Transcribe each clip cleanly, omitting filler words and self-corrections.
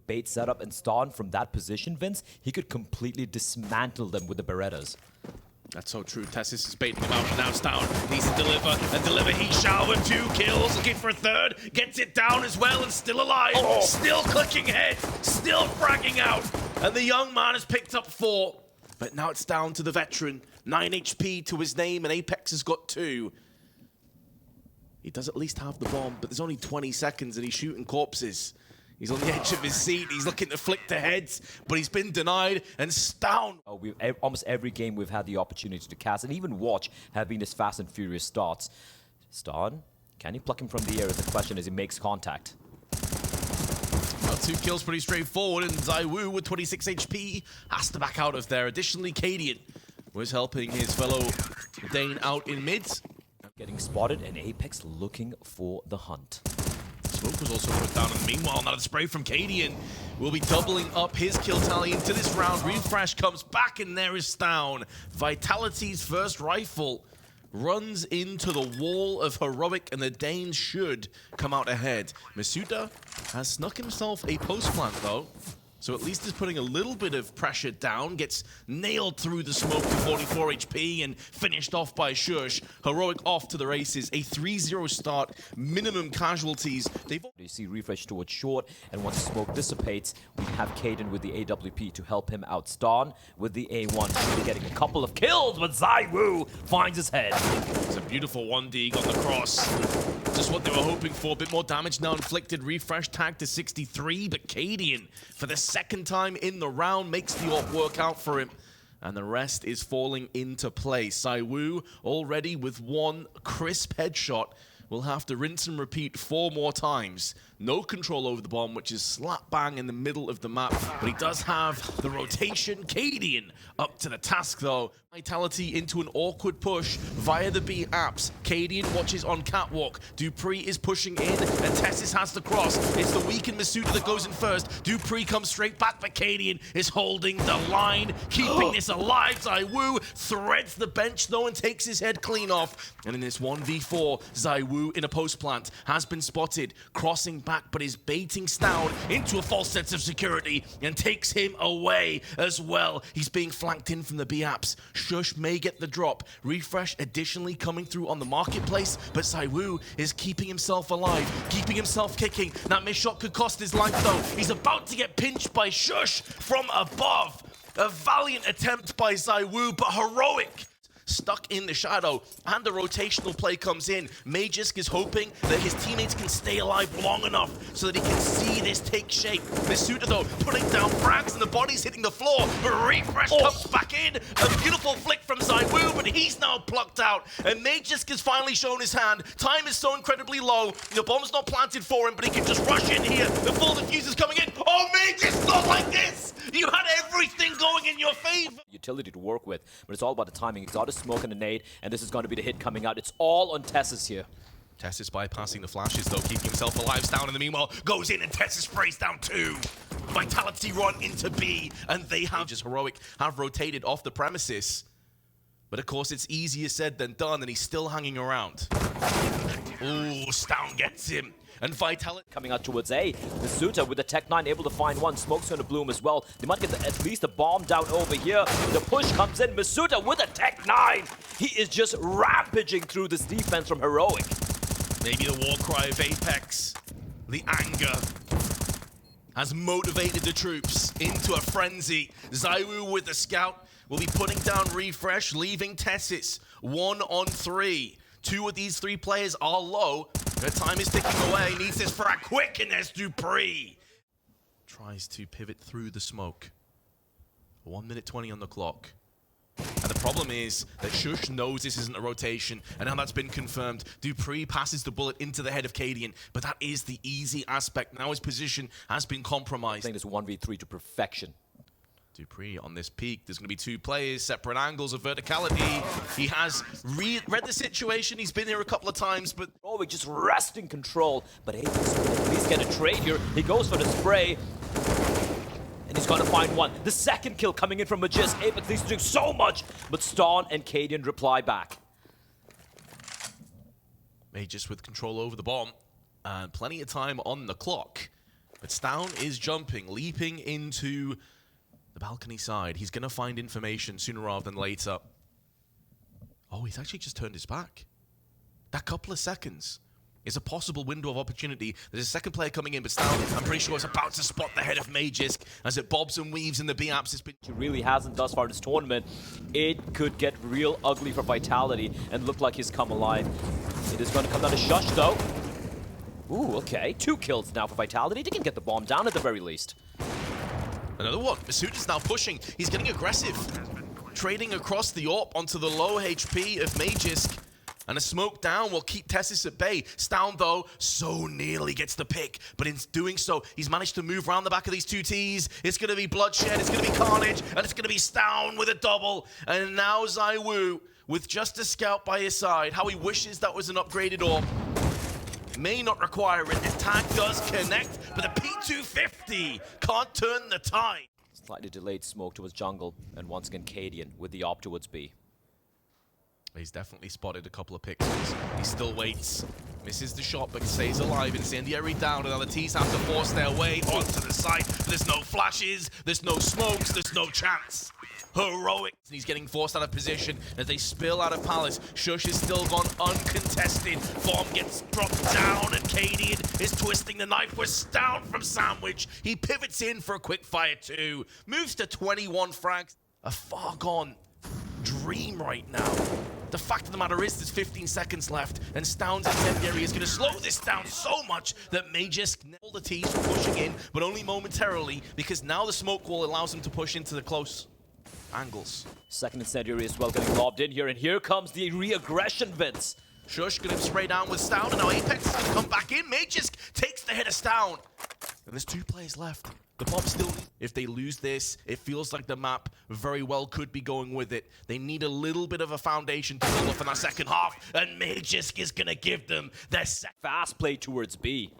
bait setup and stavn from that position, Vince, he could completely dismantle them with the Berettas. That's so true. Tessis is baiting him out, but now stavn needs to deliver, and deliver he shall with 2 kills. Looking for a third, gets it down as well, and still alive. Still clicking head, still fragging out. And the young man has picked up 4. But now it's down to the veteran. 9 HP to his name, and Apex has got 2. He does at least have the bomb, but there's only 20 seconds, and he's shooting corpses. He's on the edge of his seat. He's looking to flick the heads, but he's been denied. And stavn. Almost every game we've had the opportunity to cast and even watch have been his fast and furious starts. stavn, can you pluck him from the air is the question as he makes contact. Well, 2 kills pretty straightforward, and ZywOo with 26 HP has to back out of there. Additionally, Cadian was helping his fellow Dane out in mid. Getting spotted, and Apex looking for the hunt. Smoke was also put down, and meanwhile, another spray from Cadian will be doubling up his kill tally into this round. Refresh comes back, and there is stavn. Vitality's first rifle runs into the wall of Heroic, and the Danes should come out ahead. Masuda has snuck himself a post plant, though. So at least is putting a little bit of pressure down, gets nailed through the smoke to 44 HP and finished off by Shush. Heroic off to the races, a 3-0 start, minimum casualties. You see Refresh towards short, and once the smoke dissipates, we have Cadian with the AWP to help him out. stavn with the A1, should be getting a couple of kills, but ZywOo finds his head. It's a beautiful 1D on the cross. Just what they were hoping for. A bit more damage now inflicted. Refresh tag to 63, but Cadian, for the second time in the round, makes the AWP work out for him. And the rest is falling into place. ZywOo already with 1 crisp headshot. Will have to rinse and repeat 4 more times. No control over the bomb, which is slap bang in the middle of the map. But he does have the rotation. Cadian up to the task, though. Vitality into an awkward push via the B apps. Cadian watches on catwalk. dupreeh is pushing in, and Tessis has to cross. It's the weakened Masuda that goes in first. dupreeh comes straight back, but Cadian is holding the line, keeping this alive. ZywOo threads the bench, though, and takes his head clean off. And in this 1v4, ZywOo in a post plant has been spotted, crossing back, but is baiting stavn into a false sense of security and takes him away as well. He's being flanked in from the B apps. Shush may get the drop. Refresh additionally coming through on the marketplace, but ZywOo is keeping himself alive, keeping himself kicking. That missed shot could cost his life, though. He's about to get pinched by Shush from above. A valiant attempt by ZywOo, but Heroic stuck in the shadow, and the rotational play comes in. Magisk is hoping that his teammates can stay alive long enough so that he can see this take shape. Masuda, though, putting down frags, and the body's hitting the floor, but Refresh comes back in. A beautiful flick from ZywOo, but he's now plucked out, and Magisk has finally shown his hand. Time is so incredibly low. The bomb's not planted for him, but he can just rush in here. The full defuse is coming in. Oh, Magisk, not like this! You had everything going in your favor. Utility to work with, but it's all about the timing. He's got a smoke and a nade, and this is going to be the hit coming out. It's all on Tessis here. Tessis bypassing the flashes, though, keeping himself alive. stavn in the meanwhile goes in, and Tessis sprays down 2. Vitality run into B, and they have just Heroic have rotated off the premises. But of course, it's easier said than done, and he's still hanging around. Ooh, stavn gets him. And Vitality coming out towards A. Masuda with the Tech 9 able to find one. Smoke's going to bloom as well. They might get at least a bomb down over here. The push comes in. Masuda with a Tech 9. He is just rampaging through this defense from Heroic. Maybe the war cry of Apex, the anger, has motivated the troops into a frenzy. ZywOo with the scout will be putting down Refresh, leaving Tessis 1 on 3. 2 of these 3 players are low. Their time is ticking away. Needs this frag quick, and there's dupreeh. Tries to pivot through the smoke. 1 minute 20 on the clock. And the problem is that Shush knows this isn't a rotation, and now that's been confirmed. dupreeh passes the bullet into the head of Cadian, but that is the easy aspect. Now his position has been compromised. I think it's 1v3 to perfection. dupreeh on this peak. There's going to be 2 players, separate angles of verticality. He has read the situation. He's been here a couple of times, but Heroic just resting control. But Apex will at least get a trade here. He goes for the spray. And he's going to find one. The second kill coming in from Magisk. Apex needs to do so much, but stavn and Cadian reply back. Magisk with control over the bomb, and plenty of time on the clock. But stavn is jumping, leaping into the balcony side. He's going to find information sooner rather than later. Oh, he's actually just turned his back. That couple of seconds is a possible window of opportunity. There's a second player coming in, but stavn, I'm pretty sure, is about to spot the head of Magisk as it bobs and weaves in the B apps. He really hasn't thus far in this tournament. It could get real ugly for Vitality and look like he's come alive. It is going to come down to Shush, though. Ooh, okay. 2 kills now for Vitality. They can get the bomb down at the very least. Another one. Masuda's now pushing. He's getting aggressive. Trading across the AWP onto the low HP of Magisk. And a smoke down will keep Tessis at bay. stavn, though, so nearly gets the pick. But in doing so, he's managed to move around the back of these two Ts. It's going to be bloodshed, it's going to be carnage, and it's going to be stavn with a double. And now ZywOo, with just a scout by his side, how he wishes that was an upgraded AWP. May not require it. His tag does connect, but the P250 can't turn the tide. Slightly delayed smoke towards jungle, and once again Cadian with the AWP towards B. He's definitely spotted a couple of pixels. He still waits. Misses the shot, but stays alive. Incendiary down, and now the T's have to force their way onto the site. There's no flashes, there's no smokes, there's no chance. Heroic. He's getting forced out of position as they spill out of Palace. Shush is still gone uncontested. Bomb gets dropped down, and Cadian is twisting the knife with stavn from Sandwich. He pivots in for a quick fire 2. Moves to 21 frags. A far gone dream right now. The fact of the matter is there's 15 seconds left, and stavn's incendiary is going to slow this down so much that Magisk all the T's for pushing in, but only momentarily, because now the smoke wall allows him to push into the close angles. Second incendiary as well getting lobbed in here, and here comes the re-aggression, Vince. Shush going to spray down with stavn, and now Apex is going to come back in. Magisk takes the hit of stavn. And there's 2 players left. The bomb still, if they lose this, it feels like the map very well could be going with it. They need a little bit of a foundation to build up in that second half, and Magisk is going to give them their fast play towards B.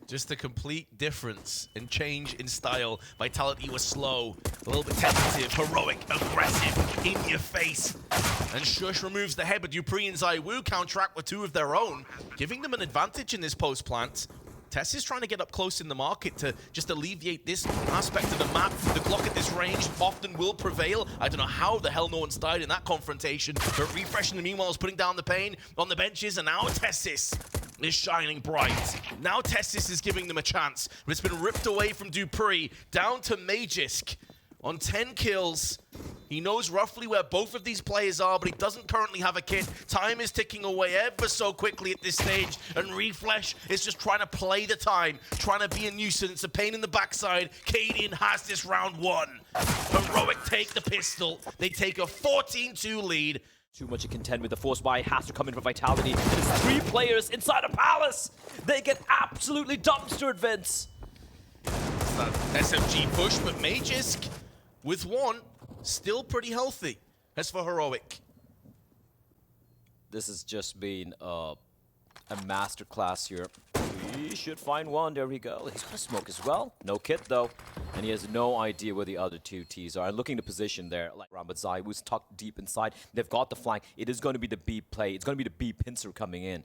Just a complete difference and change in style. Vitality was slow, a little bit tentative, heroic, aggressive, in your face. And Shush removes the head, but Dupree and ZywOo counteract with 2 of their own, giving them an advantage in this post-plant. Tess is trying to get up close in the market to just alleviate this aspect of the map. The Glock at this range often will prevail. I don't know how the hell no one's died in that confrontation, but Refresh in the meanwhile is putting down the pain on the benches, and now Tessis is shining bright. Now Tessis is giving them a chance, but it's been ripped away from Dupree, down to Magisk on 10 kills. He knows roughly where both of these players are, but he doesn't currently have a kit. Time is ticking away ever so quickly at this stage, and Refresh is just trying to play the time, trying to be a nuisance, a pain in the backside. Cadian has this round won. Heroic take the pistol. They take a 14-2 lead. Too much to contend with. The force buy has to come in for Vitality. There's 3 players inside a Palace. They get absolutely dumpstered, Vince. It's that SMG push, but Magisk with 1. Still pretty healthy. As for Heroic, this has just been a masterclass here. We should find 1. There we go. He's got a smoke as well. No kit, though. And he has no idea where the other 2 Ts are. And looking to position there, like around, but ZywOo's tucked deep inside. They've got the flank. It is going to be the B play. It's going to be the B pincer coming in.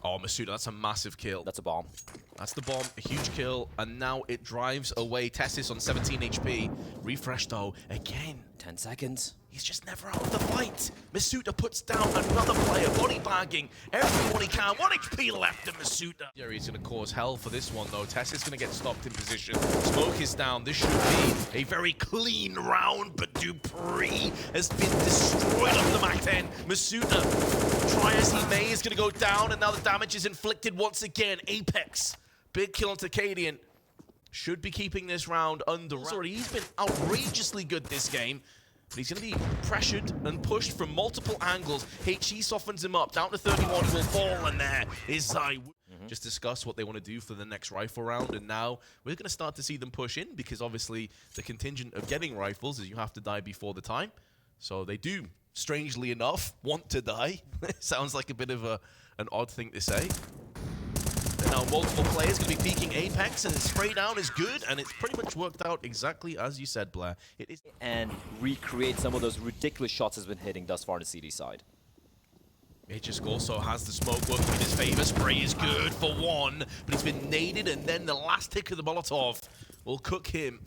Oh, Masuda, that's a massive kill. That's a bomb. That's the bomb, a huge kill, and now it drives away Tessis on 17 HP. Refresh, though, again. 10 seconds. He's just never out of the fight. Masuda puts down another player, body bagging everyone he can. 1 HP left to Masuda. Yeah, he's going to cause hell for this one, though. Tessis going to get stopped in position. Smoke is down. This should be a very clean round, but Dupree has been destroyed on the Mac 10. Masuda, try as he may, is going to go down, and now the damage is inflicted once again. Apex, big kill onto Cadian. Should be keeping this round under wraps. He's been outrageously good this game. But he's going to be pressured and pushed from multiple angles. HE softens him up. Down to 31, he will fall, and there is ZywOo. Just discuss what they want to do for the next rifle round, and now we're going to start to see them push in, because obviously the contingent of getting rifles is you have to die before the time. So they do, strangely enough, want to die. Sounds like a bit of an odd thing to say. And now multiple players going to be peeking Apex, and the spray down is good, and it's pretty much worked out exactly as you said, Blair. It is. And recreate some of those ridiculous shots has been hitting thus far on the CD side. Magisk also has the smoke working in his favor. Spray is good for one, but he's been naded, and then the last tick of the Molotov will cook him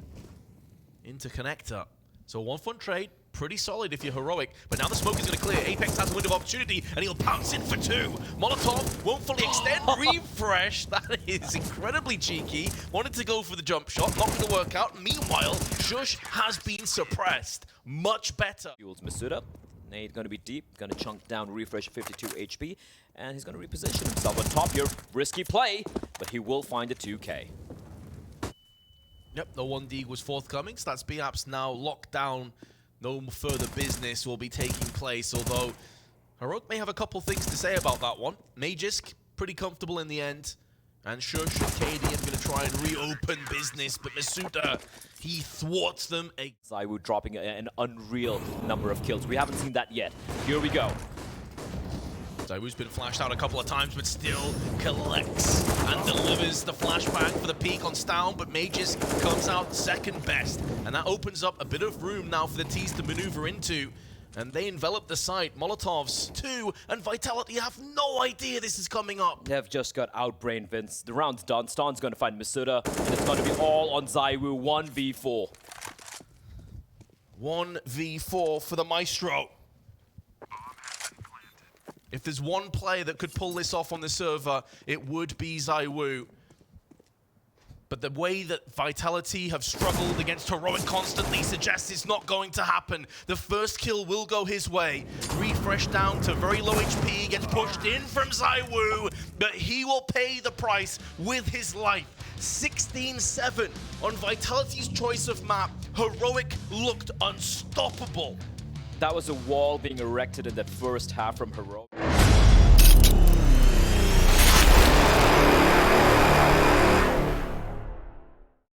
into connector. So 1 front trade, pretty solid if you're heroic, but now the smoke is going to clear. Apex has a window of opportunity, and he'll pounce in for 2. Molotov won't fully extend. Refresh, that is incredibly cheeky. Wanted to go for the jump shot, not going to work out. Meanwhile, Shush has been suppressed. Much better. Fuels Masuda. Nade going to be deep, going to chunk down Refresh 52 HP, and he's going to reposition himself on top here. Risky play, but he will find a 2K. Yep, the 1D was forthcoming, so that's BAPS now locked down. No further business will be taking place, although Heroic may have a couple things to say about that one. Magisk, pretty comfortable in the end. And Shush and Cadian going to try and reopen business, but Masuda, he thwarts them. ZywOo dropping an unreal number of kills. We haven't seen that yet. Here we go. ZywOo's been flashed out a couple of times, but still collects and delivers the flashbang for the peak on stavn, but Magisk comes out second best. And that opens up a bit of room now for the T's to maneuver into. And they envelop the site. Molotovs, 2, and Vitality have no idea this is coming up. They've just got outbrained, Vince. The round's done. stavn's going to find Masuda, and it's going to be all on ZywOo 1v4. 1v4 for the Maestro. If there's one player that could pull this off on the server, it would be ZywOo. But the way that Vitality have struggled against Heroic constantly suggests it's not going to happen. The first kill will go his way. Refresh down to very low HP, gets pushed in from ZywOo, but he will pay the price with his life. 16-7 on Vitality's choice of map. Heroic looked unstoppable. That was a wall being erected in that first half from Heroic.